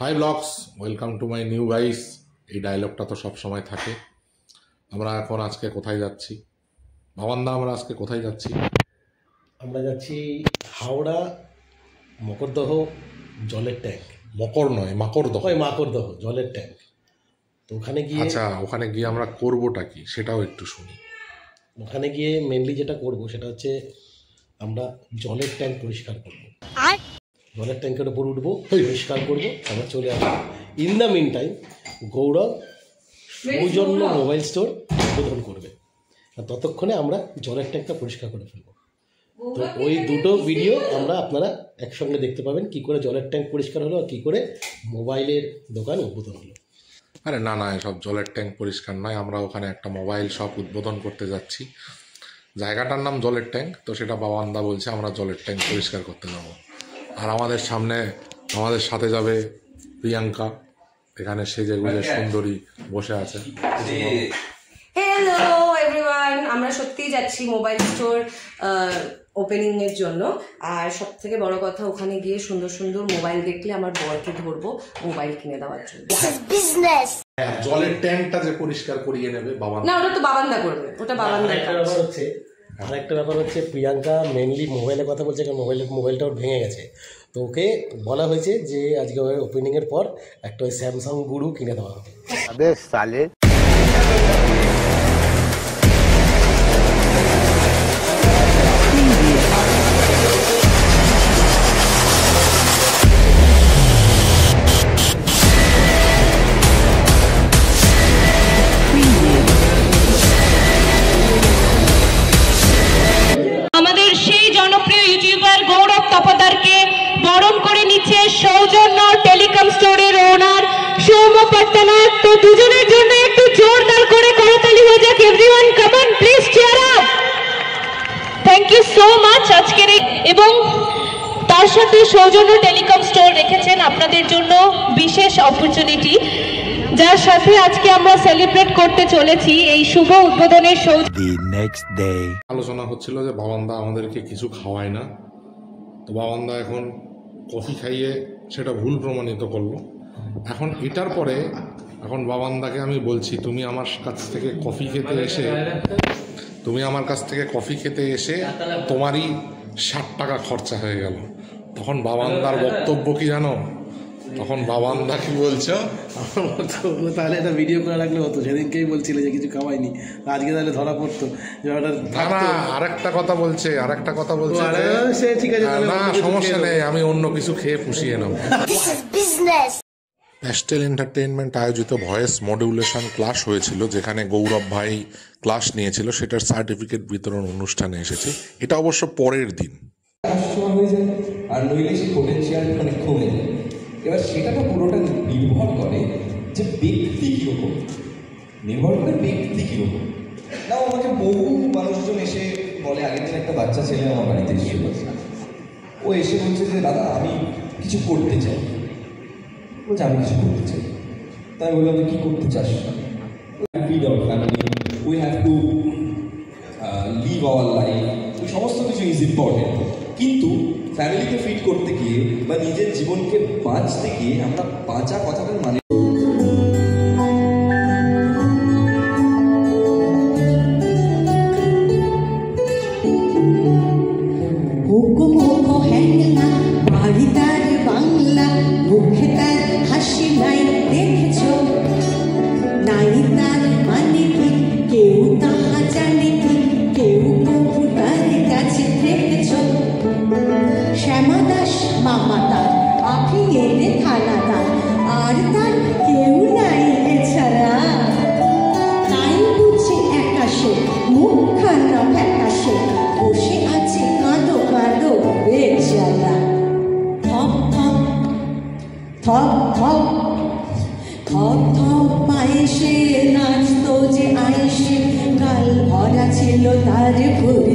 High blogs, welcome to my new guys. এই ডায়লগটা তো সব সময় থাকে। আমরা এখন আজকে কোথায় যাচ্ছি? ভাবান্দা, আমরা আজকে কোথায় যাচ্ছি? আমরা যাচ্ছি হাওড়া মকরদহ জলের ট্যাঙ্ক। মকর নয়, মাকড়দহ। মাকড়দহ জলের ট্যাঙ্ক। তো ওখানে গিয়ে ওখানে গিয়ে আমরা করবোটা কি সেটাও একটু শুনি। ওখানে গিয়ে মেনলি যেটা করব সেটা হচ্ছে আমরা জলের ট্যাঙ্ক পরিষ্কার করব। জলের ট্যাঙ্কের উপর উঠবো, পরিষ্কার করবো, আমরা চলে আসবো। ইন দ্য মিন টাইম গৌরব সৌজন্য মোবাইল স্টোর উদ্বোধন করবে, আর ততক্ষণে আমরা জলের ট্যাঙ্কটা পরিষ্কার করে ফেলবো। তো ওই দুটো ভিডিও আপনারা একসঙ্গে দেখতে পাবেন, কি করে জলের ট্যাঙ্ক পরিষ্কার হলো আর কী করে মোবাইলের দোকান উদ্বোধন হলো। আরে না না, এসব জলের ট্যাঙ্ক পরিষ্কার নয়। আমরা ওখানে একটা মোবাইল শপ উদ্বোধন করতে যাচ্ছি। জায়গাটার নাম জলের ট্যাঙ্ক, তো সেটা বাবান্দা বলছে আমরা জলের ট্যাঙ্ক পরিষ্কার করতে যাবো। আর আমাদের সাথে যাবে প্রিয়াঙ্কা, এখানে সেজে গুজে সুন্দরী বসে আছে। হ্যালো এভরিওয়ান, আমরা সত্যিই যাচ্ছি মোবাইল স্টোর ওপেনিং এর জন্য। আর সব থেকে বড় কথা, ওখানে গিয়ে সুন্দর সুন্দর মোবাইল দেখলে আমার বরকে ধরবো মোবাইল কিনে দেওয়ার জন্য। জলের ট্যাঙ্কটা যে পরিষ্কার করিয়ে নেবে বাবা, না ওটা তো বাবান্দা করবে, ওটা বাবান্দা। আরেকটা ব্যাপার হচ্ছে প্রিয়াঙ্কা মেনলি মোবাইলের কথা বলছে, কারণ মোবাইলটা ওর ভেঙে গেছে। তো ওকে বলা হয়েছে যে আজকে ওপেনিংয়ের পর একটা ওই স্যামসাং গুরু কিনে দেওয়া হবে। আমাদের সেই জনপ্রিয় ইউটিউবার গৌরব তপদারকে বরণ করে নিচ্ছে সৌজন্য টেলিকম স্টোরের ওনার সৌম্য পট্টনায়ক। তো দুজনের জন্য একটু জোরদার করে করতালি হয়ে যাক। Everyone come on, please cheer up. Thank you so much. আজকের এবং তার সাথে সৌজন্য টেলিকম স্টোর রেখেছেন আপনাদের জন্য বিশেষ অপরচুনিটি, যার সাথে আজকে আমরা সেলিব্রেট করতে চলেছি এই শুভ উদ্বোধনের আলোচনা হচ্ছিল যে বাবান্দা আমাদেরকে কিছু খাওয়ায় না। তো বাবান্দা এখন কফি খাইয়ে সেটা ভুল প্রমাণিত করলো। এখন এটার পরে এখন বাবান্দাকে আমি বলছি, তুমি আমার কাছ থেকে কফি খেতে এসে তোমারই 60 টাকা খরচা হয়ে গেল। তখন বাবান্দার বক্তব্য কি জানো? তখন বাবান্দা কি বলছো? তাহলে এটা ভিডিও করে রাখলে হতো, সেদিনকেই বলছিলে যে কিছু খাওয়াইনি, আজকে তাহলে ধরা পড়তো। আরেকটা কথা বলছে ঠিক আছে, না সমস্যা নেই, আমি অন্য কিছু খেয়ে পুষিয়ে নেব। প্যাস্টেল এন্টারটেইনমেন্ট আয়োজিত ভয়েস মডুলেশন ক্লাস হয়েছিল, যেখানে গৌরব ভাই ক্লাস নিয়েছিল। সেটার সার্টিফিকেট বিতরণ অনুষ্ঠানে এসেছে। এটা অবশ্য পরের দিন। আর নইলে সেই পোটেনশিয়াল কমে যায়। এবার সেটাটা পুরোটা নির্ভর করে যে ব্যক্তি কীরকম, না আমাকে বহু মানুষজন এসে বলে, আগের দিন একটা বাচ্চা ছেলে আমার বাড়িতে এসেছিল, ও এসে বলছে যে দাদা আমি কিছু করতে চাই। বলছে আমি কিছু করতে চাই। তাই বললাম যে কী করতে চাস? Feed our family, we have to live our life, এই সমস্ত কিছু ইজ ইম্পর্টেন্ট। কিন্তু ফ্যামিলিকে ফিট করতে গিয়ে বা নিজের জীবনকে বাঁচতে গিয়ে আমরা বাঁচা কথাটার মানে নাচতো যে আইসে, গাল ভরা ছিল তার ফুল